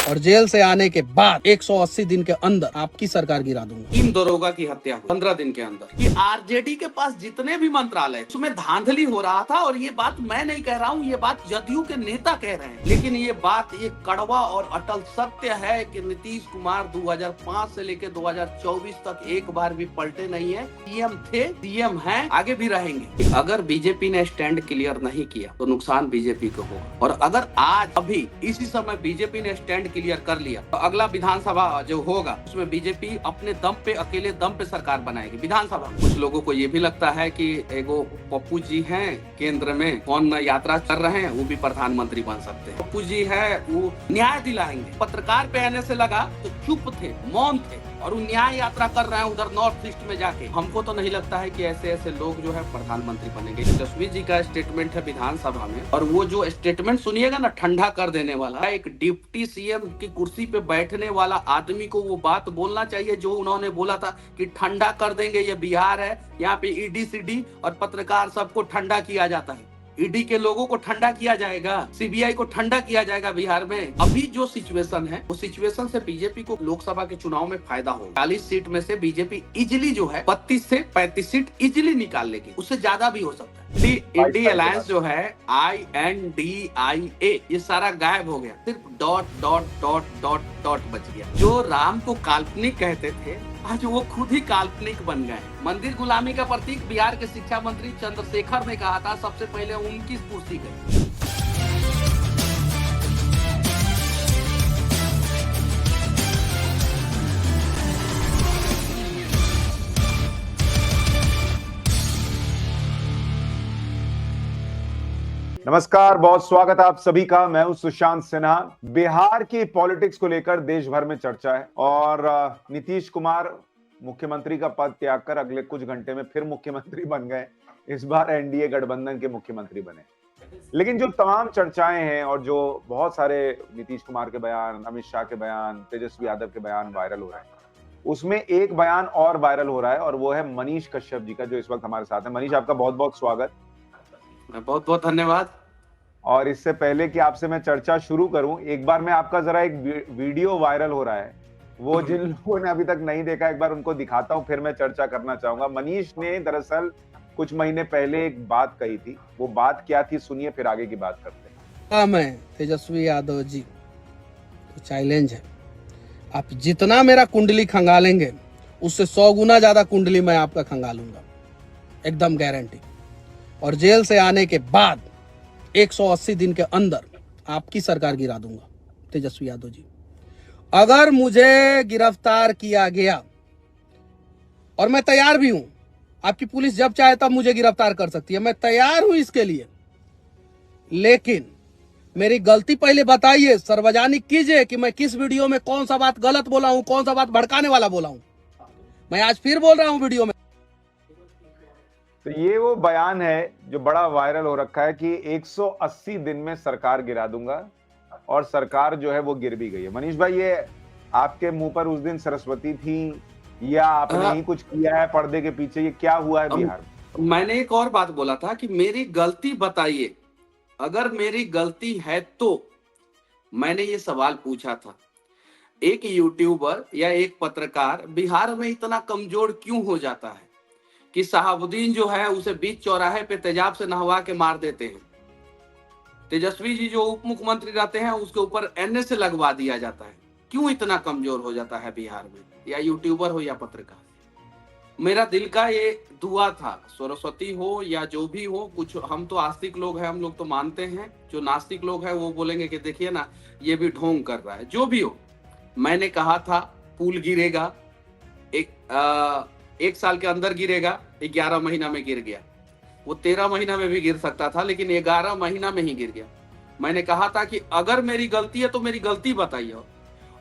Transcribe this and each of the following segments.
और जेल से आने के बाद 180 दिन के अंदर आपकी सरकार गिरा दूंगा। 3 दरोगा की हत्या हुई 15 दिन के अंदर। कि आरजेडी के पास जितने भी मंत्रालय उसमें धांधली हो रहा था, और ये बात मैं नहीं कह रहा हूँ, ये बात जदयू के नेता कह रहे हैं। लेकिन ये बात एक कड़वा और अटल सत्य है कि नीतीश कुमार 2005 से लेकर 2024 तक एक बार भी पलटे नहीं है। सीएम थे, सीएम हैं, आगे भी रहेंगे। अगर बीजेपी ने स्टैंड क्लियर नहीं किया तो नुकसान बीजेपी को होगा, और अगर आज अभी इसी समय बीजेपी ने स्टैंड क्लियर कर लिया तो अगला विधानसभा जो होगा उसमें बीजेपी अपने दम पे, अकेले दम पे सरकार बनाएगी विधानसभा। कुछ लोगों को ये भी लगता है कि एगो पप्पू जी हैं केंद्र में, कौन यात्रा कर रहे हैं, वो भी प्रधानमंत्री बन सकते हैं। पप्पू जी है, वो न्याय दिलाएंगे। पत्रकार पे आने से लगा तो चुप थे, मौन थे, और वो न्याय यात्रा कर रहे हैं उधर नॉर्थ ईस्ट में जाके। हमको तो नहीं लगता है कि ऐसे ऐसे लोग जो है प्रधानमंत्री बनेंगे। तेजस्वी जी का स्टेटमेंट है विधानसभा में, और वो जो स्टेटमेंट सुनिएगा ना, ठंडा कर देने वाला। एक डिप्टी सीएम की कुर्सी पे बैठने वाला आदमी को वो बात बोलना चाहिए जो उन्होंने बोला था कि ठंडा कर देंगे, ये बिहार है, यहाँ पे ईडी सीडी और पत्रकार सबको ठंडा किया जाता है। ईडी के लोगों को ठंडा किया जाएगा, सीबीआई को ठंडा किया जाएगा बिहार में। अभी जो सिचुएशन है, उस सिचुएशन से बीजेपी को लोकसभा के चुनाव में फायदा होगा। 40 सीट में से बीजेपी इजिली जो है 32 से 35 सीट इजिली निकाल लेगी, उससे ज्यादा भी हो सकता है। इंडी अलायंस जो है INDIA, ये सारा गायब हो गया, सिर्फ dot dot dot dot dot बच गया। जो राम को काल्पनिक कहते थे, आज वो खुद ही काल्पनिक बन गए। मंदिर गुलामी का प्रतीक बिहार के शिक्षा मंत्री चंद्रशेखर ने कहा था, सबसे पहले उनकी कुर्सी गई। नमस्कार, बहुत स्वागत है आप सभी का। मैं हूं सुशांत सिन्हा। बिहार की पॉलिटिक्स को लेकर देश भर में चर्चा है, और नीतीश कुमार मुख्यमंत्री का पद त्याग कर अगले कुछ घंटे में फिर मुख्यमंत्री बन गए। इस बार एनडीए गठबंधन के मुख्यमंत्री बने। लेकिन जो तमाम चर्चाएं हैं और जो बहुत सारे नीतीश कुमार के बयान, अमित शाह के बयान, तेजस्वी यादव के बयान वायरल हो रहे हैं, उसमें एक बयान और वायरल हो रहा है, और वो है मनीष कश्यप जी का, जो इस वक्त हमारे साथ है। मनीष, आपका बहुत बहुत स्वागत। बहुत बहुत धन्यवाद। और इससे पहले कि आपसे मैं चर्चा शुरू करूं, एक बार मैं आपका जरा एक वीडियो वायरल हो रहा है, वो जिन लोगों ने अभी तक नहीं देखा, एक बार उनको दिखाता हूं, फिर मैं चर्चा करना चाहूंगा। मनीष ने दरअसल कुछ महीने पहले एक बात कही थी। वो बात क्या थी, सुनिए, फिर आगे की बात करते हैं। मैं तेजस्वी यादव जी तो चैलेंज है, आप जितना मेरा कुंडली खंगालेंगे उससे 100 गुना ज्यादा कुंडली मैं आपका खंगालूंगा, एकदम गारंटी। और जेल से आने के बाद 180 दिन के अंदर आपकी सरकार गिरा दूंगा। तेजस्वी यादव जी, अगर मुझे गिरफ्तार किया गया, और मैं तैयार भी हूं, आपकी पुलिस जब चाहे तब मुझे गिरफ्तार कर सकती है, मैं तैयार हूं इसके लिए, लेकिन मेरी गलती पहले बताइए, सार्वजनिक कीजिए कि मैं किस वीडियो में कौन सा बात गलत बोला हूं, कौन सा बात भड़काने वाला बोला हूं। मैं आज फिर बोल रहा हूं वीडियो में। तो ये वो बयान है जो बड़ा वायरल हो रखा है कि 180 दिन में सरकार गिरा दूंगा, और सरकार जो है वो गिर भी गई है। मनीष भाई, ये आपके मुंह पर उस दिन सरस्वती थी या आपने ही कुछ किया है पर्दे के पीछे? ये क्या हुआ है बिहार में? मैंने एक और बात बोला था कि मेरी गलती बताइए, अगर मेरी गलती है तो। मैंने ये सवाल पूछा था, एक यूट्यूबर या एक पत्रकार बिहार में इतना कमजोर क्यों हो जाता है कि शहाबुद्दीन जो है उसे बीच चौराहे पे तेजाब से नहवा के मार देते हैं। तेजस्वी जी जो उप मुख्यमंत्री रहते हैं उसके ऊपर NA से लगवा दिया जाता है। क्यों इतना कमजोर हो जाता है बिहार में, या यूट्यूबर हो या पत्रकार? मेरा दिल का ये दुआ था, सरस्वती हो या जो भी हो, कुछ हम तो आस्तिक लोग हैं, हम लोग तो मानते हैं। जो नास्तिक लोग हैं वो बोलेंगे कि देखिए ना, ये भी ढोंग कर रहा है। जो भी हो, मैंने कहा था पुल गिरेगा, एक साल के अंदर गिरेगा, 11 महीना में गिर गया। वो 13 महीना में भी गिर सकता था, लेकिन 11 महीना में ही गिर गया। मैंने कहा था कि अगर मेरी गलती है तो मेरी गलती बताइए,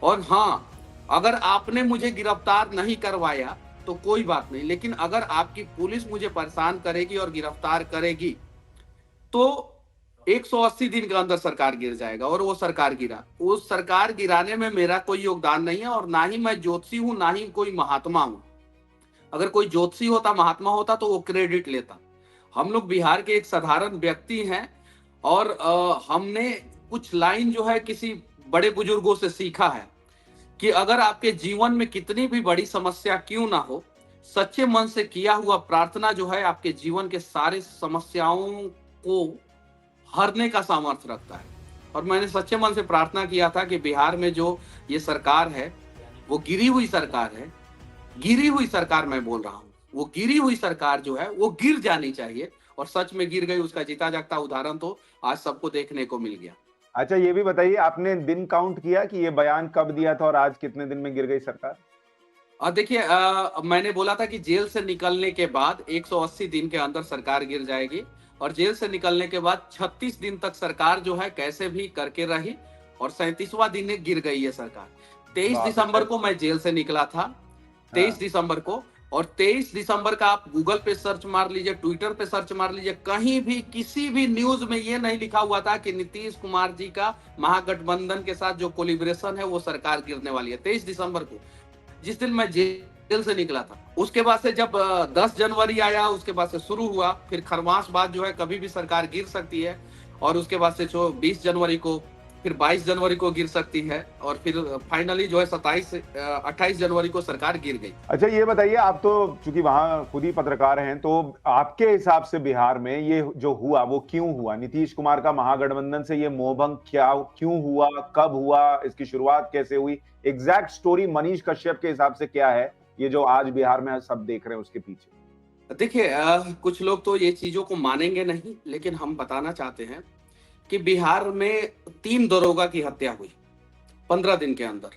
और हाँ, अगर आपने मुझे गिरफ्तार नहीं करवाया तो कोई बात नहीं, लेकिन अगर आपकी पुलिस मुझे परेशान करेगी और गिरफ्तार करेगी तो 180 दिन के अंदर सरकार गिर जाएगा। और वो सरकार गिरा। उस सरकार गिराने में मेरा कोई योगदान नहीं है, और ना ही मैं ज्योतिषी हूं, ना ही कोई महात्मा हूं। अगर कोई ज्योतिषी होता, महात्मा होता तो वो क्रेडिट लेता। हम लोग बिहार के एक साधारण व्यक्ति हैं, और हमने कुछ लाइन जो है किसी बड़े बुजुर्गों से सीखा है कि अगर आपके जीवन में कितनी भी बड़ी समस्या क्यों ना हो, सच्चे मन से किया हुआ प्रार्थना जो है आपके जीवन के सारे समस्याओं को हरने का सामर्थ्य रखता है। और मैंने सच्चे मन से प्रार्थना किया था कि बिहार में जो ये सरकार है, वो गिरी हुई सरकार है। गिरी हुई सरकार मैं बोल रहा हूँ, वो गिरी हुई सरकार जो है वो गिर जानी चाहिए, और सच में गिर गई। उसका जीता जागता उदाहरण तो आज सबको देखने को मिल गया। अच्छा, ये भी बताइए, आपने दिन काउंट किया कि ये बयान कब दिया था और आज कितने दिन में गिर गई सरकार? और देखिए, मैंने बोला था कि जेल से निकलने के बाद 180 दिन के अंदर सरकार गिर जाएगी, और जेल से निकलने के बाद 36 दिन तक सरकार जो है कैसे भी करके रही, और 37वां दिन गिर गई ये सरकार। 23 बाप रे। दिसंबर को मैं जेल से निकला था, 23 दिसंबर को। और 23 दिसंबर का आप गूगल पे सर्च मार लीजिए, ट्विटर पे सर्च मार लीजिए, कहीं भी किसी भी न्यूज में ये नहीं लिखा हुआ था कि नीतीश कुमार जी का महागठबंधन के साथ जो कोलिब्रेशन है वो सरकार गिरने वाली है। 23 दिसंबर को, जिस दिन मैं जेल से निकला था। उसके बाद से जब 10 जनवरी आया, उसके बाद से शुरू हुआ, फिर खरमास बाद जो है कभी भी सरकार गिर सकती है, और उसके बाद से जो 20 जनवरी को, फिर 22 जनवरी को गिर सकती है, और फिर फाइनली जो है 28 जनवरी को सरकार गिर गई। अच्छा, ये बताइए, आप तो चूंकि वहां खुद ही पत्रकार हैं, तो आपके हिसाब से बिहार में ये जो हुआ वो क्यों हुआ? नीतीश कुमार का महागठबंधन से ये मोहभंग क्यों हुआ, कब हुआ, इसकी शुरुआत कैसे हुई? एग्जैक्ट स्टोरी मनीष कश्यप के हिसाब से क्या है, ये जो आज बिहार में सब देख रहे हैं उसके पीछे? देखिए, कुछ लोग तो ये चीजों को मानेंगे नहीं, लेकिन हम बताना चाहते हैं कि बिहार में 3 दरोगा की हत्या हुई 15 दिन के अंदर।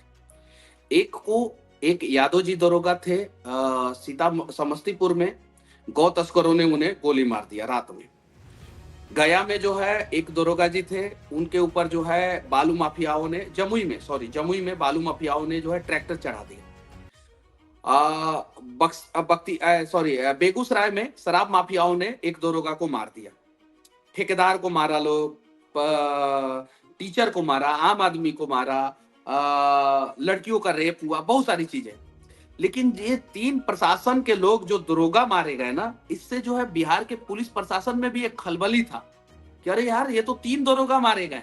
एक यादव जी दरोगा थे, समस्तीपुर में गौ तस्करों ने उन्हें गोली मार दिया रात में। गया में जो है एक दरोगा जी थे, उनके ऊपर जो है बालू माफियाओं ने, जमुई में बालू माफियाओं ने जो है ट्रैक्टर चढ़ा दिया। बेगूसराय में शराब माफियाओं ने एक दरोगा को मार दिया, ठेकेदार को मारा, लोग टीचर को मारा, आम आदमी को मारा, लड़कियों का रेप हुआ, बहुत सारी चीजें। लेकिन ये 3 प्रशासन के लोग जो दरोगा मारे गए ना, इससे जो है बिहार के पुलिस प्रशासन में भी एक खलबली था कि अरे यार, ये तो 3 दरोगा मारे गए,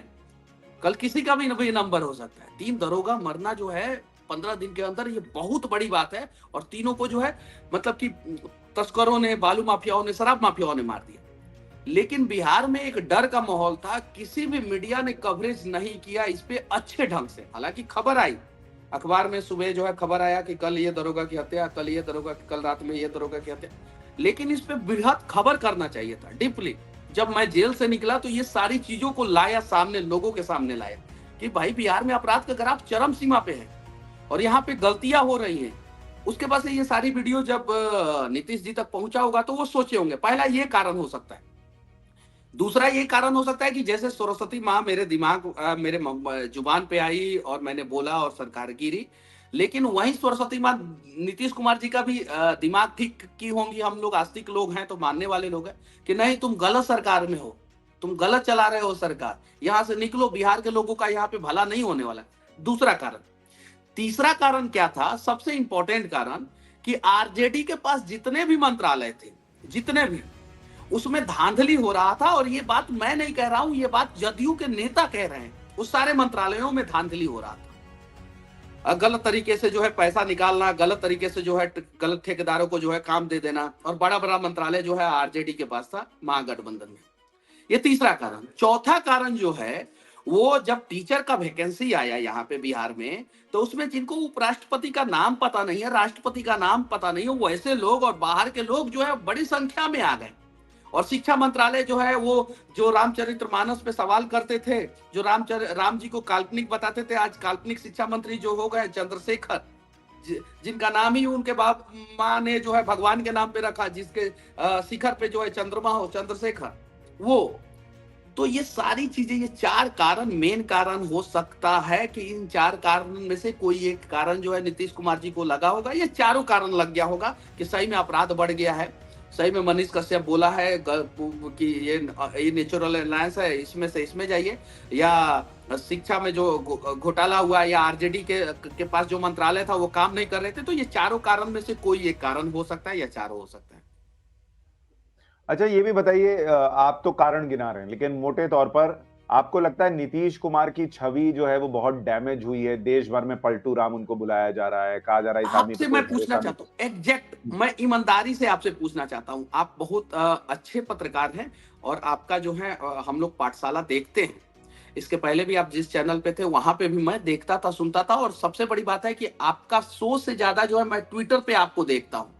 कल किसी का भी नंबर हो सकता है। 3 दरोगा मरना जो है 15 दिन के अंदर, ये बहुत बड़ी बात है। और तीनों को जो है मतलब कि तस्करों ने, बालू माफियाओं ने, शराब माफियाओं ने मार दिया। लेकिन बिहार में एक डर का माहौल था, किसी भी मीडिया ने कवरेज नहीं किया इस पे अच्छे ढंग से। हालांकि खबर आई अखबार में, सुबह जो है खबर आया कि कल ये दरोगा की हत्या, कल रात में ये दरोगा की हत्या, लेकिन इस पे बृहद खबर करना चाहिए था, डीपली। जब मैं जेल से निकला तो ये सारी चीजों को लाया सामने, लोगों के सामने लाया कि भाई बिहार में अपराध का ग्राफ चरम सीमा पे है और यहाँ पे गलतियां हो रही हैं। उसके बाद से ये सारी वीडियो जब नीतीश जी तक पहुंचा होगा तो वो सोचे होंगे, पहला ये कारण हो सकता है। दूसरा ये कारण हो सकता है कि जैसे सरस्वती माँ मेरे जुबान पे आई और मैंने बोला और सरकार गिरी, लेकिन वही सरस्वती माँ नीतीश कुमार जी का भी दिमाग ठीक की होंगी। हम लोग आस्तिक लोग हैं तो मानने वाले लोग हैं कि नहीं, तुम गलत सरकार में हो, तुम गलत चला रहे हो सरकार, यहाँ से निकलो, बिहार के लोगों का यहाँ पे भला नहीं होने वाला। दूसरा कारण। तीसरा कारण क्या था, सबसे इंपॉर्टेंट कारण, कि आरजेडी के पास जितने भी मंत्रालय थे, जितने भी, उसमें धांधली हो रहा था। और ये बात मैं नहीं कह रहा हूं, ये बात जदयू के नेता कह रहे हैं। उस सारे मंत्रालयों में धांधली हो रहा था, गलत तरीके से जो है पैसा निकालना, गलत तरीके से जो है गलत ठेकेदारों को जो है काम दे देना, और बड़ा बड़ा मंत्रालय जो है आरजेडी के पास था महागठबंधन में। ये तीसरा कारण। चौथा कारण जो है, वो जब टीचर का वैकेंसी आया यहाँ पे बिहार में, तो उसमें जिनको उपराष्ट्रपति का नाम पता नहीं है, राष्ट्रपति का नाम पता नहीं है, वो ऐसे लोग और बाहर के लोग जो है बड़ी संख्या में आ गए। और शिक्षा मंत्रालय जो है, वो जो रामचरितमानस पे सवाल करते थे, जो राम जी को काल्पनिक बताते थे, आज काल्पनिक शिक्षा मंत्री जो हो गए चंद्रशेखर, जिनका नाम ही उनके बाप माँ ने जो है भगवान के नाम पे रखा, जिसके शिखर पे जो है चंद्रमा हो, चंद्रशेखर, वो। तो ये सारी चीजें, ये 4 कारण मेन कारण हो सकता है कि इन 4 कारण में से कोई एक कारण जो है नीतीश कुमार जी को लगा होगा। ये चारों कारण लग गया होगा कि सही में अपराध बढ़ गया है, सही में मनीष कश्यप बोला है कि ये नेचुरल अलायंस है, इसमें से इसमें जाइए, या शिक्षा में जो घोटाला हुआ, या आरजेडी के पास जो मंत्रालय था वो काम नहीं कर रहे थे। तो ये चारों कारण में से कोई एक कारण हो सकता है या चारों हो सकता है। अच्छा, ये भी बताइए, आप तो कारण गिना रहे हैं, लेकिन मोटे तौर पर आपको लगता है नीतीश कुमार की छवि जो है वो बहुत डैमेज हुई है, देश भर में पलटू राम उनको बुलाया जा रहा है, कहा जा रहा है इस आदमी पे आपसे कोई मैं पूछना भरोसा नहीं। चाहता हूँ एग्जैक्ट, मैं ईमानदारी से आपसे पूछना चाहता हूँ, आप बहुत अच्छे पत्रकार हैं और आपका जो है हम लोग पाठशाला देखते हैं। इसके पहले भी आप जिस चैनल पे थे वहां पे भी मैं देखता था, सुनता था, और सबसे बड़ी बात है कि आपका शो से ज्यादा जो है मैं ट्विटर पे आपको देखता हूँ।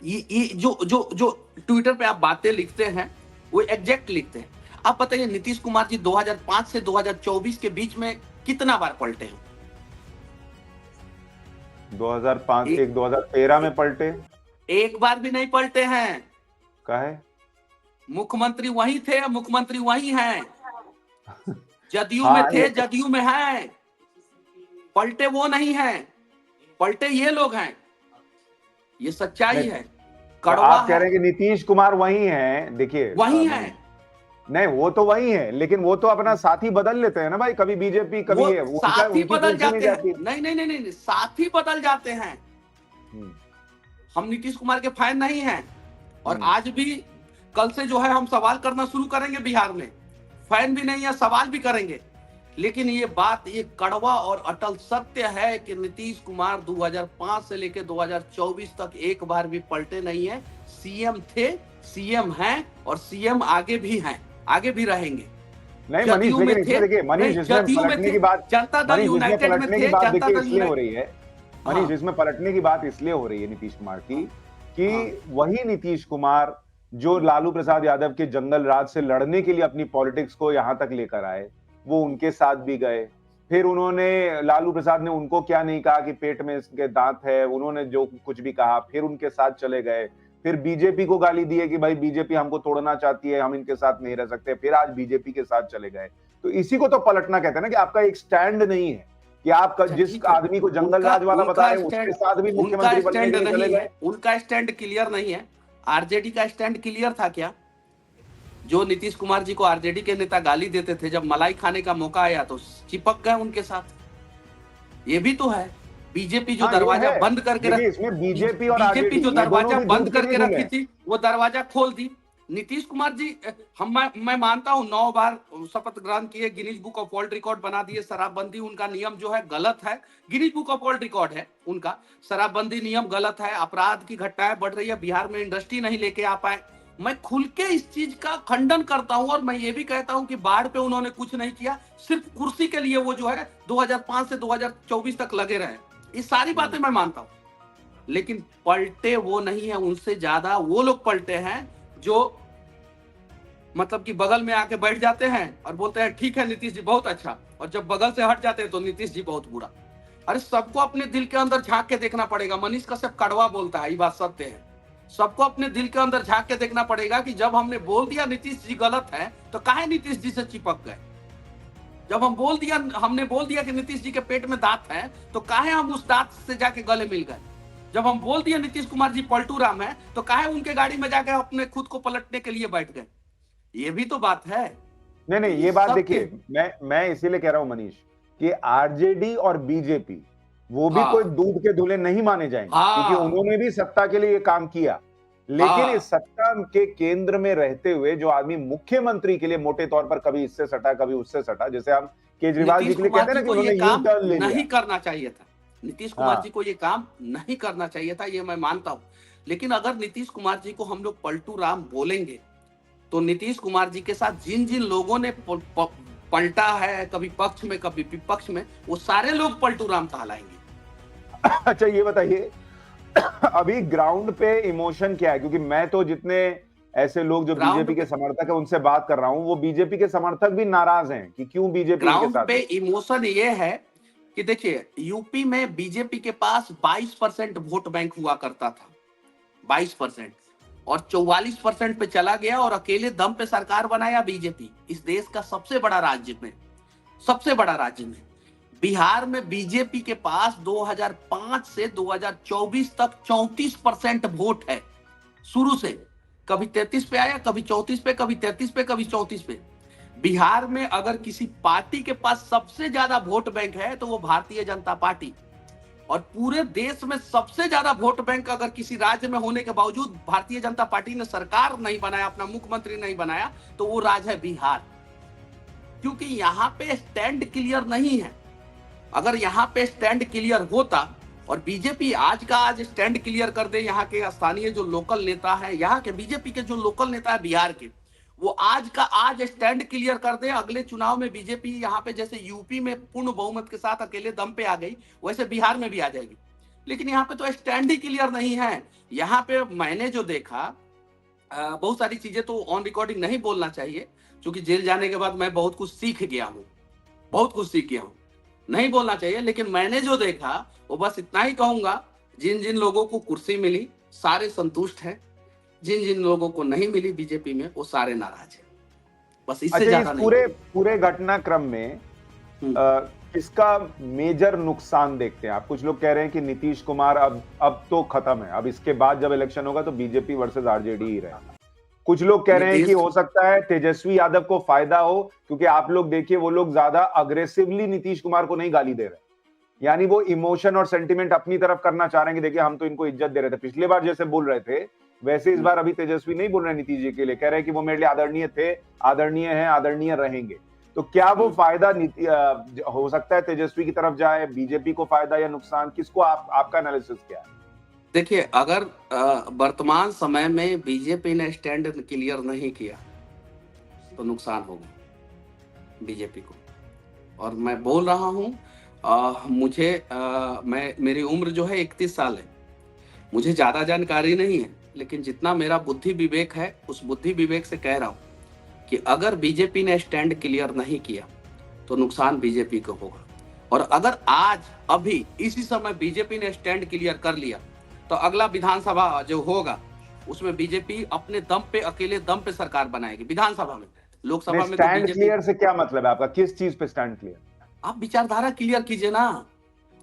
ये जो जो जो ट्विटर पे आप बातें लिखते हैं वो एग्जैक्ट लिखते हैं। आप बताइए नीतीश कुमार जी 2005 से 2024 के बीच में कितना बार पलटे हैं? 2005 एक, एक 2013 में पलटे, एक बार भी नहीं पलटे हैं। काहे? मुख्यमंत्री वही थे, मुख्यमंत्री वही हैं, जदयू में हाँ थे, जदयू में हैं, पलटे वो नहीं हैं, पलटे ये लोग हैं, ये सच्चाई है, तो कड़वा आप कह है, रहे हैं कि नीतीश कुमार वही हैं। देखिए वही है। नहीं, वो तो वही है, लेकिन वो तो अपना साथी बदल लेते हैं ना भाई, कभी बीजेपी कभी वो ये, साथी उनकी बदल कुर्सी नहीं जाते हैं, जाती। नहीं नहीं नहीं नहीं, साथी बदल जाते हैं। हम्म, हम नीतीश कुमार के फैन नहीं हैं, और हम्म। आज भी कल से जो है हम सवाल करना शुरू करेंगे बिहार में, फैन भी नहीं है, सवाल भी करेंगे। लेकिन ये बात, ये कड़वा और अटल सत्य है कि नीतीश कुमार 2005 से लेकर 2024 तक एक बार भी पलटे नहीं है। सीएम थे, सीएम हैं, और सीएम आगे भी हैं, आगे भी रहेंगे। नहीं मनीष, जदयू में लेकिन थे, इसमें देखिए मनीष, नहीं, इसमें जदयू में पलटने थे, की बात, जनता दल मनीष इसमें यूनाइटेड में पलटने की थे, बात जनता देखिए दल इसलिए हो रही है, मनीष हाँ, इसमें पलटने की बात इसलिए हो रही है नीतीश कुमार की कि हाँ, वही नीतीश कुमार जो लालू प्रसाद यादव के जंगल राज से लड़ने के लिए अपनी पॉलिटिक्स को यहां तक लेकर आए, वो उनके साथ भी गए। फिर उन्होंने, लालू प्रसाद ने उनको क्या नहीं कहा कि पेट में इसके दांत है, उन्होंने जो कुछ भी कहा फिर उनके साथ चले गए। फिर बीजेपी को गाली दी है कि भाई बीजेपी हमको तोड़ना चाहती है, हम इनके साथ नहीं रह सकते, फिर आज बीजेपी के साथ चले गए। तो इसी को तो पलटना कहते हैं ना, कि आपका एक स्टैंड नहीं है, कि आप अच्छा जिस ठीक है, आदमी को जंगल उनका राज वाला उनका बताए उसके स्टैंड, साथ भी उनका मुख्यमंत्री बनने स्टैंड के लिए चले नहीं गए। है, उनका स्टैंड क्लियर नहीं है। आरजेडी का स्टैंड क्लियर था क्या? जो नीतीश कुमार जी को आरजेडी के नेता गाली देते थे, जब मलाई खाने का मौका आया तो चिपक गए उनके साथ। ये भी तो है। बीजेपी जो हाँ, ये दरवाजा है। बंद करके देखिए, इसमें बीजेपी और आरजेडी जो ये दोनों दरवाजा भी बंद दूध के करके नहीं रखी खुले। थी वो दरवाजा खोल दी। नीतीश कुमार जी, मैं मानता हूं 9 बार शपथ ग्रहण किए, Guinness book of world record बना दिए, शराबबंदी उनका नियम जो है गलत है, Guinness book of world record है उनका, शराबबंदी नियम गलत है, अपराध की घटनाएं बढ़ रही है, बिहार में इंडस्ट्री नहीं लेके आ पाए। मैं खुल के इस चीज का खंडन करता हूं, और मैं ये भी कहता हूं कि बाढ़ पे उन्होंने कुछ नहीं किया, सिर्फ कुर्सी के लिए वो जो है 2005 से 2024 तक लगे रहे। ये सारी बातें मैं मानता हूं, लेकिन पलटे वो नहीं है, उनसे ज्यादा वो लोग पलटे हैं जो मतलब कि बगल में आके बैठ जाते हैं और बोलते हैं ठीक है नीतीश जी बहुत अच्छा, और जब बगल से हट जाते हैं तो नीतीश जी बहुत बुरा। अरे सबको अपने दिल के अंदर झांक के देखना पड़ेगा। मनीष कश्यप कड़वा बोलता है, ये बात सत्य है। सबको अपने दिल के अंदर झांक के देखना पड़ेगा कि जब हमने बोल दिया नीतीश जी गलत है तो काहे नीतीश जी से चिपक गए। जब हमने बोल दिया कि नीतीश जी के पेट में दांत है तो काहे हम उस दांत से जाके गले मिल गए। जब हम बोल दिया नीतीश कुमार जी पलटू राम है तो काहे उनके गाड़ी में जाके अपने खुद को पलटने के लिए बैठ गए। ये भी तो बात है। नहीं नहीं, ये बात देखिए, मैं इसीलिए कह रहा हूं मनीष कि आरजेडी और बीजेपी वो भी कोई दूध के धुले नहीं माने जाएंगे, क्योंकि उन्होंने भी सत्ता के लिए काम किया। लेकिन इस सत्ता के केंद्र में रहते हुए जो आदमी मुख्यमंत्री के लिए मोटे तौर पर कभी इससे सटा कभी उससे सटा, जैसे हम केजरीवाल जी के लिए कहते हैं ना कि उन्होंने यू टर्न ले लिया, नहीं करना चाहिए था। नीतीश कुमार जी को ये काम नहीं करना चाहिए था, ये मैं मानता हूं। लेकिन अगर नीतीश कुमार जी को हम लोग पलटू राम बोलेंगे तो नीतीश कुमार जी के साथ जिन जिन लोगों ने पलटा है, कभी पक्ष में कभी विपक्ष में, वो सारे लोग पलटू राम कहलाएंगे। अच्छा ये बताइए अभी ग्राउंड पे इमोशन क्या है? क्योंकि मैं तो जितने ऐसे लोग जो बीजेपी के समर्थक है उनसे बात कर रहा हूं, वो बीजेपी के समर्थक भी नाराज हैं कि क्यों बीजेपी के साथ। ग्राउंड पे इमोशन ये है कि देखिए, यूपी में बीजेपी के पास 22% वोट बैंक हुआ करता था, 22%, और 44% पे चला गया और अकेले दम पे सरकार बनाया बीजेपी इस देश का सबसे बड़ा राज्य में, सबसे बड़ा राज्य में। बिहार में बीजेपी के पास 2005 से 2024 तक 34% वोट है शुरू से। कभी 33 पे आया, कभी 34 पे, कभी 33 पे, कभी 34 पे। बिहार में अगर किसी पार्टी के पास सबसे ज्यादा वोट बैंक है तो वो भारतीय जनता पार्टी, और पूरे देश में सबसे ज्यादा वोट बैंक अगर किसी राज्य में होने के बावजूद भारतीय जनता पार्टी ने सरकार नहीं बनाया, अपना मुख्यमंत्री नहीं बनाया, तो वो राज्य है बिहार। क्योंकि यहाँ पे स्टैंड क्लियर नहीं है। अगर यहाँ पे स्टैंड क्लियर होता और बीजेपी आज का आज स्टैंड क्लियर कर दे, यहाँ के स्थानीय जो लोकल नेता है, यहाँ के बीजेपी के जो लोकल नेता है बिहार के, वो आज का आज स्टैंड क्लियर कर दे, अगले चुनाव में बीजेपी यहाँ पे जैसे यूपी में पूर्ण बहुमत के साथ अकेले दम पे आ गई, वैसे बिहार में भी आ जाएगी। लेकिन यहाँ पे तो स्टैंड ही क्लियर नहीं है। यहाँ पे मैंने जो देखा, बहुत सारी चीजें तो ऑन रिकॉर्डिंग नहीं बोलना चाहिए, क्योंकि जेल जाने के बाद मैं बहुत कुछ सीख गया हूँ, बहुत कुछ सीख गया हूँ, नहीं बोलना चाहिए। लेकिन मैंने जो देखा वो बस इतना ही कहूंगा, जिन जिन लोगों को कुर्सी मिली सारे संतुष्ट हैं, जिन जिन लोगों को नहीं मिली बीजेपी में वो सारे नाराज हैं। बस इससे अच्छा, ज्यादा इस नहीं। पूरे घटनाक्रम में किसका मेजर नुकसान देखते हैं आप? कुछ लोग कह रहे हैं कि नीतीश कुमार अब तो खत्म है, अब इसके बाद जब इलेक्शन होगा तो बीजेपी वर्सेस आरजेडी ही रहेगा। कुछ लोग कह रहे हैं कि हो सकता है तेजस्वी यादव को फायदा हो, क्योंकि आप लोग देखिए वो लोग ज्यादा अग्रेसिवली नीतीश कुमार को नहीं गाली दे रहे, यानी वो इमोशन और सेंटिमेंट अपनी तरफ करना चाह रहे हैं कि देखिए हम तो इनको इज्जत दे रहे थे, पिछले बार जैसे बोल रहे थे वैसे इस बार अभी तेजस्वी नहीं बोल रहे नीतीश जी के लिए, कह रहे हैं कि वो मेरे लिए आदरणीय थे, आदरणीय हैं, आदरणीय रहेंगे। तो क्या वो फायदा हो सकता है तेजस्वी की तरफ जाए, बीजेपी को फायदा या नुकसान, किसको आपका एनालिसिस क्या है? देखिए, अगर वर्तमान समय में बीजेपी ने स्टैंड क्लियर नहीं किया तो नुकसान होगा बीजेपी को। और मैं बोल रहा हूं, मेरी उम्र जो है 31 साल है, मुझे ज्यादा जानकारी नहीं है, लेकिन जितना मेरा बुद्धि विवेक है उस बुद्धि विवेक से कह रहा हूं कि अगर बीजेपी ने स्टैंड क्लियर नहीं किया तो नुकसान बीजेपी को होगा। और अगर आज अभी इसी समय बीजेपी ने स्टैंड क्लियर कर लिया तो अगला विधानसभा जो होगा उसमें बीजेपी अपने दम पे, अकेले दम पे सरकार बनाएगी विधानसभा में। लोकसभा में स्टैंड क्लियर से क्या मतलब है आपका? किस चीज पे स्टैंड क्लियर? आप विचारधारा क्लियर कीजिए ना,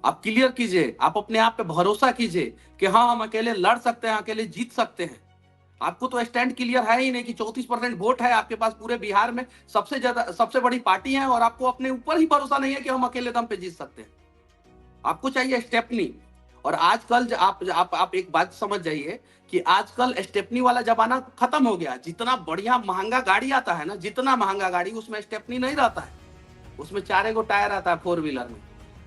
आप क्लियर कीजिए, आप अपने आप पे भरोसा कीजिए कि हाँ हम अकेले लड़ सकते हैं, अकेले जीत सकते हैं। आपको तो स्टैंड क्लियर है ही नहीं कि 34% वोट है आपके पास पूरे बिहार में, सबसे बड़ी पार्टी है, और आपको अपने ऊपर ही भरोसा नहीं है कि हम अकेले दम पे जीत सकते हैं। आपको चाहिए स्टेपनी। और आजकल आप एक बात समझ जाइए कि आजकल स्टेपनी वाला जमाना खत्म हो गया। जितना बढ़िया महंगा गाड़ी आता है ना, जितना महंगा गाड़ी, उसमें स्टेपनी नहीं रहता है, उसमें 4 गो टायर आता है 4 व्हीलर में।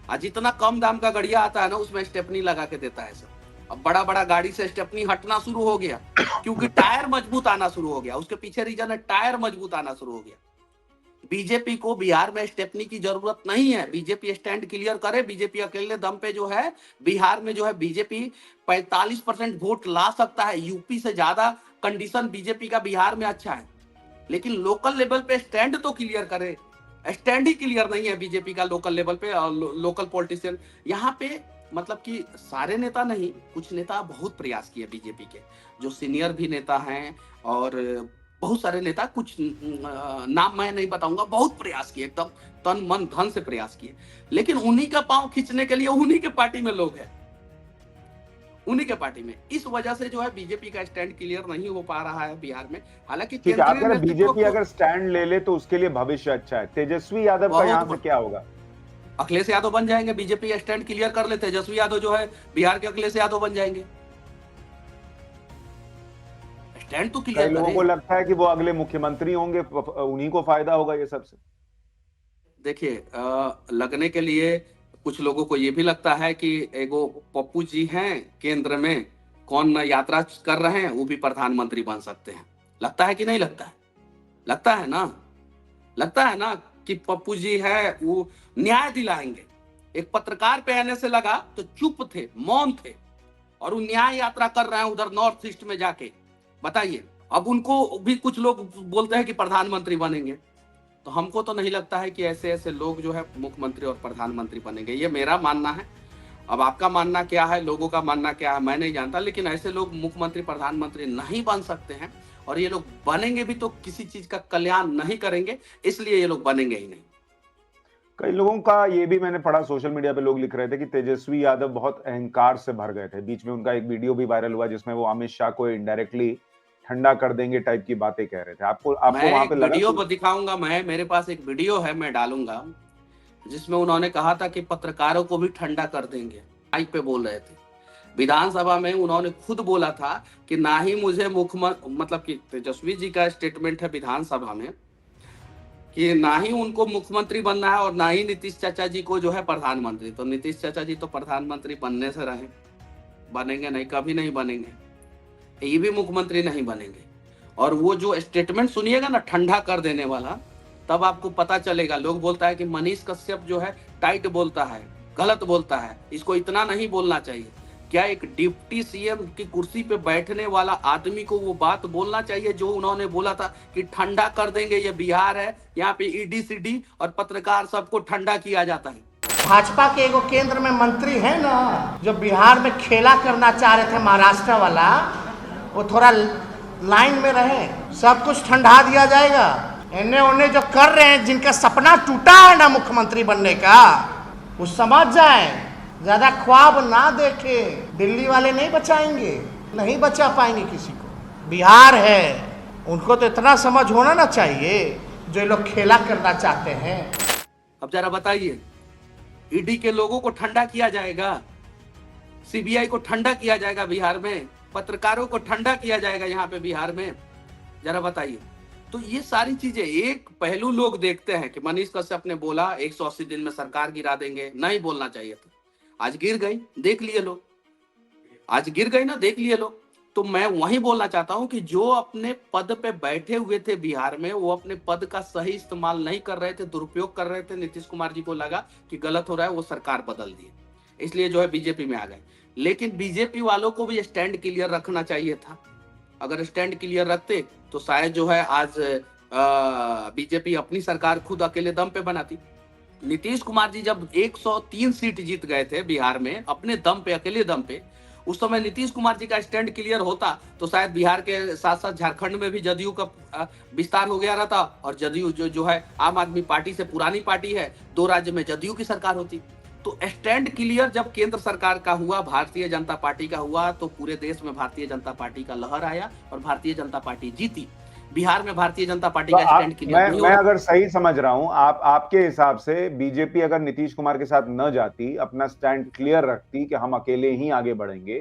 और जितना कम दाम का गड़िया आता है ना, उसमें स्टेपनी लगा के देता है सब। अब बड़ा बड़ा गाड़ी से स्टेपनी हटना शुरू हो गया क्योंकि टायर मजबूत आना शुरू हो गया। उसके पीछे रीजन है टायर मजबूत आना शुरू हो गया। बीजेपी को बिहार में स्टेपनी की जरूरत नहीं है। बीजेपी स्टैंड क्लियर करे। बीजेपी अकेले दम पे जो है बिहार में जो है बीजेपी 45% वोट ला सकता है। यूपी से ज्यादा कंडीशन बीजेपी का बिहार में अच्छा है, लेकिन लोकल लेवल पे स्टैंड तो क्लियर करे। स्टैंड ही क्लियर नहीं है बीजेपी का लोकल लेवल पे। लोकल पॉलिटिशियन यहाँ पे, मतलब कि सारे नेता नहीं, कुछ नेता बहुत प्रयास किए बीजेपी के, जो सीनियर भी नेता हैं, और बहुत सारे नेता, कुछ नाम मैं नहीं बताऊंगा, बहुत प्रयास किए, एकदम तन मन धन से प्रयास किए। लेकिन उन्हीं का पांव खींचने के लिए उन्हीं के पार्टी में लोग हैं, उन्हीं के पार्टी में। इस वजह से जो है बीजेपी का स्टैंड क्लियर नहीं हो पा रहा है बिहार में। हालांकि बीजेपी अगर स्टैंड ले ले तो उसके लिए भविष्य अच्छा है। तेजस्वी यादव का यहाँ से क्या होगा? अखिलेश यादव बन जाएंगे। बीजेपी स्टैंड क्लियर कर ले, तेजस्वी यादव जो है बिहार के अखिलेश यादव बन जाएंगे। स्टैंड तो क्लियर। लोगों को लगता है कि वो अगले मुख्यमंत्री होंगे, उन्हीं को फायदा होगा ये सबसे। देखिए, लगने के लिए कुछ लोगों को ये भी लगता है कि एगो पप्पू जी हैं केंद्र में, कौन यात्रा कर रहे हैं, वो भी प्रधानमंत्री बन सकते हैं। लगता है कि नहीं लगता है? लगता है ना, लगता है ना कि पप्पू जी है वो न्याय दिलाएंगे। एक पत्रकार पे आने से लगा तो चुप थे, मौन थे, और वो न्याय यात्रा कर रहे हैं उधर नॉर्थ ईस्ट में जाके। बताइए, अब उनको भी कुछ लोग बोलते हैं कि प्रधानमंत्री बनेंगे। तो हमको तो नहीं लगता है कि ऐसे ऐसे लोग जो है मुख्यमंत्री और प्रधानमंत्री बनेंगे। ये मेरा मानना है। अब आपका मानना क्या है, लोगों का मानना क्या है, मैं नहीं जानता। लेकिन ऐसे लोग मुख्यमंत्री प्रधानमंत्री नहीं बन सकते हैं, और ये लोग बनेंगे भी तो किसी चीज का कल्याण नहीं करेंगे, इसलिए ये लोग बनेंगे ही नहीं। कई लोगों का ये भी मैंने पढ़ा, सोशल मीडिया पे लोग लिख रहे थे कि तेजस्वी यादव बहुत अहंकार से भर गए थे। बीच में उनका एक वीडियो भी वायरल हुआ जिसमें वो अमित शाह को इनडायरेक्टली ठंडा कर देंगे टाइप की बातें कह रहे थे। आपको वहां पे वीडियो दिखाऊंगा, मेरे पास एक वीडियो है, मैं डालूंगा, जिसमें उन्होंने कहा था कि पत्रकारों को भी ठंडा कर देंगे। माइक पे बोल रहे थे विधानसभा में। उन्होंने खुद बोला था कि ना ही मुझे मुख्यमंत्री, मतलब कि तेजस्वी जी का स्टेटमेंट है विधानसभा में कि ना ही उनको मुख्यमंत्री बनना है और ना ही नीतीश चाचा जी को जो है प्रधानमंत्री। तो नीतीश चाचा जी तो प्रधानमंत्री बनने से रहे, बनेंगे नहीं, कभी नहीं बनेंगे, ये भी मुख्यमंत्री नहीं बनेंगे। और वो जो स्टेटमेंट सुनिएगा ना ठंडा कर देने वाला, तब आपको पता चलेगा। लोग बोलता है कि मनीष कश्यप जो है टाइट बोलता है, गलत बोलता है, इसको इतना नहीं बोलना चाहिए। क्या एक डिप्टी सीएम की कुर्सी पे बैठने वाला आदमी को वो बात बोलना चाहिए जो उन्होंने बोला था कि ठंडा कर देंगे, ये बिहार है, यहाँ पे ईडी सीडी और पत्रकार सबको ठंडा किया जाता है। भाजपा के एगो केंद्र में मंत्री है ना, जो बिहार में खेला करना चाह रहे थे महाराष्ट्र वाला, वो थोड़ा लाइन में रहे, सब कुछ ठंडा दिया जाएगा। इन्हें उन्हें जो कर रहे हैं, जिनका सपना टूटा है ना मुख्यमंत्री बनने का, वो समझ जाए, ज्यादा ख्वाब ना देखे। दिल्ली वाले नहीं बचाएंगे, नहीं बचा पाएंगे किसी को। बिहार है, उनको तो इतना समझ होना ना चाहिए जो लोग खेला करना चाहते हैं। अब जरा बताइए, ईडी के लोगों को ठंडा किया जाएगा, सीबीआई को ठंडा किया जाएगा बिहार में, पत्रकारों को ठंडा किया जाएगा यहाँ पे बिहार में, जरा बताइए। तो ये सारी चीजें एक पहलू लोग देखते हैं कि मनीष कश्यप ने बोला 180 दिन में सरकार गिरा देंगे, नहीं बोलना चाहिए था, आज गिर गई, देख लिए लोग, आज गिर गई ना, देख लिए लोग। तो मैं वही बोलना चाहता हूं कि जो अपने पद पे बैठे हुए थे बिहार में, वो अपने पद का सही इस्तेमाल नहीं कर रहे थे, दुरुपयोग कर रहे थे। नीतीश कुमार जी को लगा कि गलत हो रहा है, वो सरकार बदल दी, इसलिए जो है बीजेपी में आ गए। लेकिन बीजेपी वालों को भी स्टैंड क्लियर रखना चाहिए था। अगर स्टैंड क्लियर रखते तो शायद जो है आज बीजेपी अपनी सरकार खुद अकेले दम पे बनाती। नीतीश कुमार जी जब 103 सीट जीत गए थे बिहार में अपने दम पे, अकेले दम पे, उस समय नीतीश कुमार जी का स्टैंड क्लियर होता तो शायद बिहार के साथ साथ झारखंड में भी जदयू का विस्तार हो गया रहता, और जदयू जो है आम आदमी पार्टी से पुरानी पार्टी है, 2 राज्य में जदयू की सरकार होती। तो स्टैंड क्लियर जब केंद्र सरकार का हुआ, भारतीय जनता पार्टी का हुआ, तो पूरे देश में भारतीय जनता पार्टी का लहर आया और भारतीय जनता पार्टी जीती। बिहार में भारतीय जनता पार्टी का स्टैंड क्लियर नहीं मैं अगर सही समझ रहा हूं, आपके हिसाब से बीजेपी अगर नीतीश कुमार के साथ न जाती, अपना स्टैंड क्लियर रखती कि हम अकेले ही आगे बढ़ेंगे,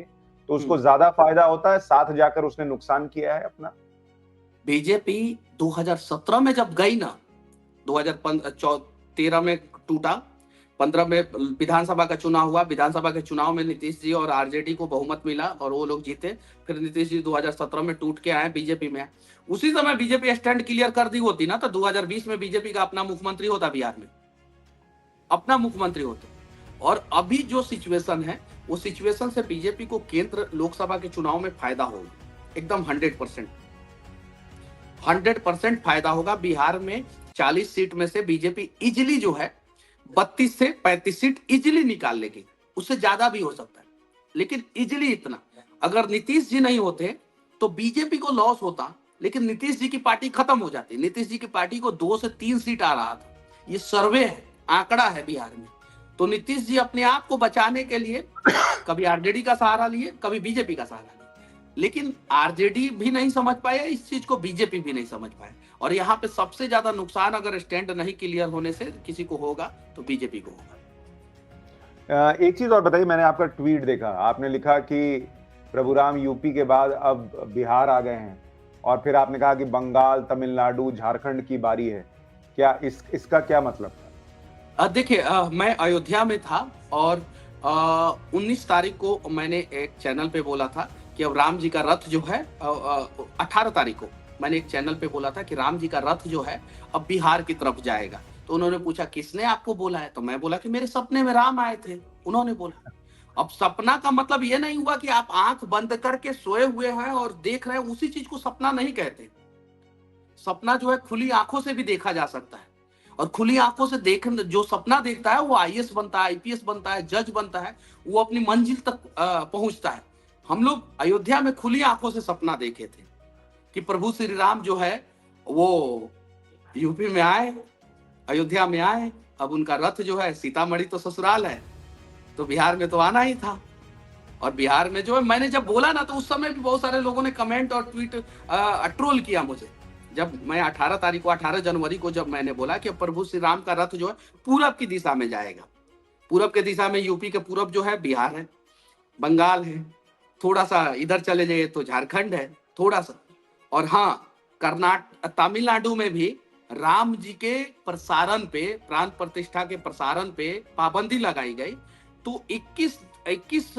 तो उसको ज्यादा फायदा होता है, साथ जाकर उसने नुकसान किया है अपना। बीजेपी 2017 में जब गई ना, 2013 में टूटा, 15 में विधानसभा का चुनाव हुआ, विधानसभा के चुनाव में नीतीश जी और आरजेडी को बहुमत मिला और वो लोग जीते। फिर नीतीश जी 2017 में टूट के आए, बीजेपी में आए। उसी समय बीजेपी स्टैंड क्लियर कर दी होती ना, तो 2020 में बीजेपी का अपना मुख्यमंत्री होता, बिहार में अपना मुख्यमंत्री होता। और अभी जो सिचुएशन है, वो सिचुएशन से बीजेपी को केंद्र लोकसभा के चुनाव में फायदा होगा, एकदम 100% फायदा होगा। बिहार में 40 सीट में से बीजेपी इजिली जो है 32 से 35 सीट इजिली निकाल लेगी, उससे ज्यादा भी हो सकता है, लेकिन इजिली इतना। अगर नीतीश जी नहीं होते तो बीजेपी को लॉस होता, लेकिन नीतीश जी की पार्टी खत्म हो जाती। नीतीश जी की पार्टी को 2 से 3 सीट आ रहा था, ये सर्वे है, आंकड़ा है बिहार में। तो नीतीश जी अपने आप को बचाने के लिए कभी आरजेडी का सहारा लिए, कभी बीजेपी का सहारा लिए, लेकिन आरजेडी भी नहीं समझ पाया इस चीज को, बीजेपी भी नहीं समझ पाया। और यहाँ पे सबसे ज्यादा नुकसान अगर स्टैंड नहीं क्लियर होने से किसी को होगा तो बीजेपी को होगा। एक चीज और बताइए, मैंने आपका ट्वीट देखा, आपने लिखा कि प्रभुराम यूपी के बाद अब बिहार आ गए हैं, और फिर आपने कहा कि बंगाल, तमिलनाडु, झारखंड की बारी है। क्या इसका क्या मतलब था? देखिए, मैं अयोध्या में था और 19 तारीख को मैंने एक चैनल पे बोला था कि अब राम जी का रथ जो है, 18 तारीख को मैंने एक चैनल पे बोला था कि राम जी का रथ जो है अब बिहार की तरफ जाएगा। तो उन्होंने पूछा किसने आपको बोला है, तो मैं बोला कि मेरे सपने में राम आए थे, उन्होंने बोला। अब सपना का मतलब ये नहीं हुआ कि आप आंख बंद करके सोए हुए हैं और देख रहे हैं, उसी चीज को सपना नहीं कहते। सपना जो है खुली आंखों से भी देखा जा सकता है, और खुली आंखों से जो सपना देखता है वो आईएएस बनता है, आईपीएस बनता है, जज बनता है, वो अपनी मंजिल तक पहुंचता है। हम लोग अयोध्या में खुली आंखों से सपना देखे थे कि प्रभु श्री राम जो है वो यूपी में आए, अयोध्या में आए। अब उनका रथ जो है, सीतामढ़ी तो ससुराल है, तो बिहार में तो आना ही था। और बिहार में जो है, मैंने जब बोला ना, तो उस समय भी बहुत सारे लोगों ने कमेंट और ट्वीट ट्रोल किया मुझे। जब मैं 18 तारीख को, 18 जनवरी को जब मैंने बोला कि प्रभु श्री राम का रथ जो है पूरब की दिशा में जाएगा, पूरब के दिशा में यूपी के पूरब जो है बिहार है, बंगाल है, थोड़ा सा इधर चले जाइए तो झारखंड है थोड़ा सा, और हाँ तमिलनाडु में भी राम जी के प्रसारण पे, प्राण प्रतिष्ठा के प्रसारण पे पाबंदी लगाई गई, तो 21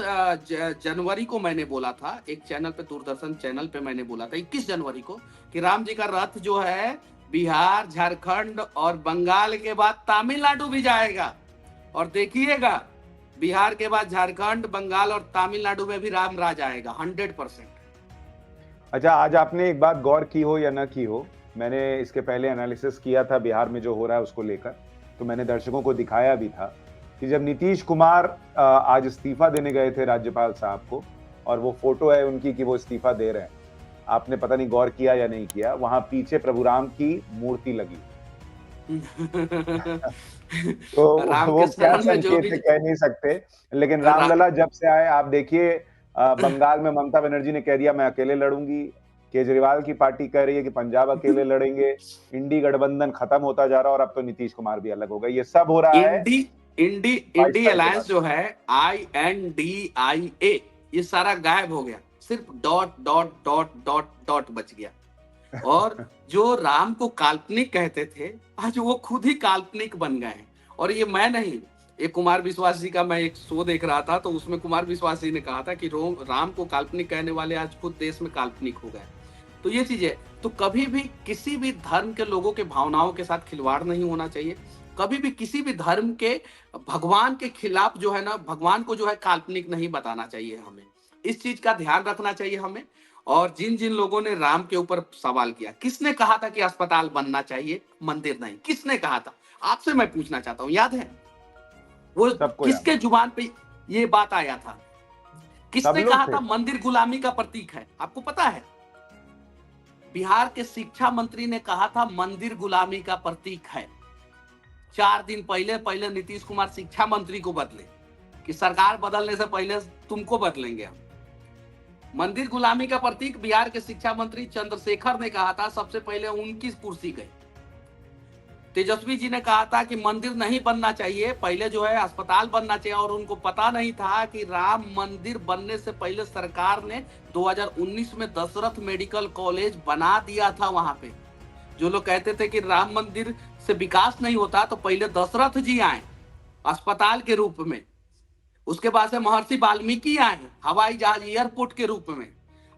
जनवरी को मैंने बोला था एक चैनल पे, दूरदर्शन चैनल पे मैंने बोला था 21 जनवरी को कि राम जी का रथ जो है बिहार, झारखंड और बंगाल के बाद तमिलनाडु भी जाएगा, और देखिएगा बिहार के बाद झारखंड, बंगाल और तमिलनाडु में भी राम राज आएगा 100%। अच्छा, आज आपने एक बात गौर की हो या ना की हो, मैंने इसके पहले एनालिसिस किया था बिहार में जो हो रहा है उसको लेकर, तो मैंने दर्शकों को दिखाया भी था कि जब नीतीश कुमार आज इस्तीफा देने गए थे राज्यपाल साहब को, और वो फोटो है उनकी कि वो इस्तीफा दे रहे हैं, आपने पता नहीं गौर किया या नहीं किया, वहां पीछे प्रभु राम की मूर्ति लगी। तो वो क्या संकेत है कह नहीं सकते, लेकिन रामलला जब से आए आप देखिए, बंगाल में ममता बनर्जी ने कह दिया मैं अकेले लड़ूंगी, केजरीवाल की पार्टी कह रही है कि पंजाब अकेले लड़ेंगे, इंडी गठबंधन खत्म होता जा रहा है, और अब तो नीतीश कुमार भी अलग हो गए। ये सब हो रहा है इंडी अलायंस जो है INDIA, ये सारा गायब हो गया, सिर्फ dot dot dot dot dot बच गया। और जो राम को काल्पनिक कहते थे, आज वो खुद ही काल्पनिक बन गए हैं। और ये मैं नहीं, एक कुमार विश्वास जी का मैं एक शो देख रहा था, तो उसमें कुमार विश्वास जी ने कहा था कि राम को काल्पनिक कहने वाले आज खुद देश में काल्पनिक हो गए। तो ये चीजें, तो कभी भी किसी भी धर्म के लोगों के भावनाओं के साथ खिलवाड़ नहीं होना चाहिए, कभी भी किसी भी धर्म के भगवान के खिलाफ जो है ना, भगवान को जो है काल्पनिक नहीं बताना चाहिए। हमें इस चीज का ध्यान रखना चाहिए हमें। और जिन जिन लोगों ने राम के ऊपर सवाल किया, किसने कहा था कि अस्पताल बनना चाहिए, मंदिर नहीं, किसने कहा था? आपसे मैं पूछना चाहता हूं, याद है वो किसके जुबान पे ये बात आया था? किसने कहा था मंदिर गुलामी का प्रतीक है? आपको पता है? बिहार के शिक्षा मंत्री ने कहा था मंदिर गुलामी का प्रतीक है। 4 दिन पहले नीतीश कुमार शिक्षा मंत्री को बदले कि सरकार बदलने से पहले तुमको बदलेंगे हम। मंदिर गुलामी का प्रतीक बिहार के शिक्षा मंत्री चंद्रशेखर ने कहा था, सबसे पहले उनकी कुर्सी गई। तेजस्वी जी ने कहा था कि मंदिर नहीं बनना चाहिए, पहले जो है अस्पताल बनना चाहिए, और उनको पता नहीं था कि राम मंदिर बनने से पहले सरकार ने 2019 में दशरथ मेडिकल कॉलेज बना दिया था वहां पे। जो लोग कहते थे कि राम मंदिर से विकास नहीं होता, तो पहले दशरथ जी आए अस्पताल के रूप में, उसके बाद से महर्षि वाल्मीकि आए हवाई जहाज एयरपोर्ट के रूप में,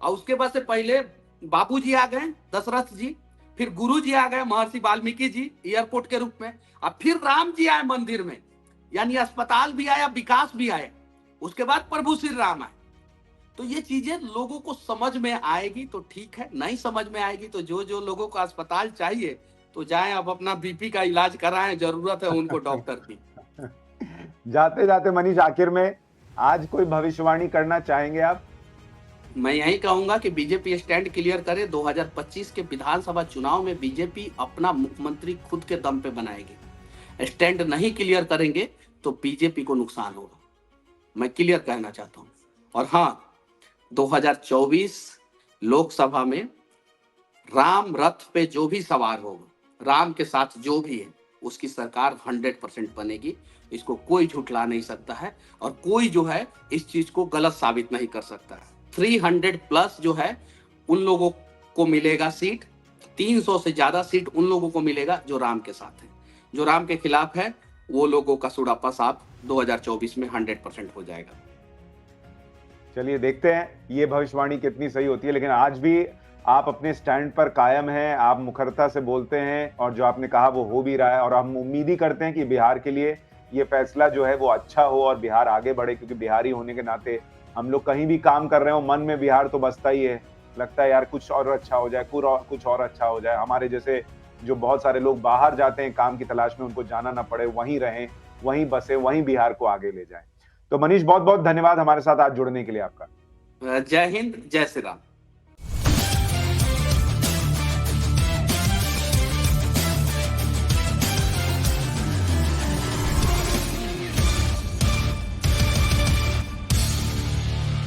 और उसके बाद से पहले बाबूजी आ गए दशरथ जी, फिर गुरु जी आ गए महर्षि वाल्मीकि जी एयरपोर्ट के रूप में, अब फिर राम जी आए मंदिर में, यानी अस्पताल भी आया, विकास भी आया, उसके बाद प्रभु श्री राम आए। तो ये चीजें लोगों को समझ में आएगी तो ठीक है, नहीं समझ में आएगी तो जो लोगों को अस्पताल चाहिए तो जाएं, अब अपना बीपी का इलाज कराएं, जरूरत है उनको डॉक्टर की। जाते जाते मनीष, आखिर में आज कोई भविष्यवाणी करना चाहेंगे आप? मैं यही कहूंगा कि बीजेपी स्टैंड क्लियर करे। 2025 के विधानसभा चुनाव में बीजेपी अपना मुख्यमंत्री खुद के दम पे बनाएगी। स्टैंड नहीं क्लियर करेंगे तो बीजेपी को नुकसान होगा, मैं क्लियर कहना चाहता हूं। और हाँ, 2024 लोकसभा में राम रथ पे जो भी सवार होगा, राम के साथ जो भी है, उसकी सरकार 100% बनेगी। इसको कोई झुठला नहीं सकता है, और कोई जो है इस चीज को गलत साबित नहीं कर सकता है। 300 प्लस जो है उन लोगों को मिलेगा सीट, 300 से ज्यादा सीट उन लोगों को मिलेगा जो राम के साथ है। जो राम के खिलाफ है वो लोगों का सुड़ापा साफ 2024 में 100% हो जाएगा। चलिए देखते हैं ये भविष्यवाणी कितनी सही होती है, लेकिन आज भी आप अपने स्टैंड पर कायम हैं, आप मुखरता से बोलते हैं, और जो आपने कहा वो हो भी रहा है। और हम उम्मीद ही करते हैं कि बिहार के लिए ये फैसला जो है वो अच्छा हो और बिहार आगे बढ़े, क्योंकि बिहारी होने के नाते हम लोग कहीं भी काम कर रहे हो मन में बिहार तो बसता ही है, लगता है यार कुछ और अच्छा हो जाए, कुछ और अच्छा हो जाए। हमारे जैसे जो बहुत सारे लोग बाहर जाते हैं काम की तलाश में, उनको जाना ना पड़े, वहीं रहें, वहीं बसे, वहीं बिहार को आगे ले जाएं। तो मनीष, बहुत बहुत धन्यवाद हमारे साथ आज जुड़ने के लिए आपका। जय हिंद, जय श्री राम।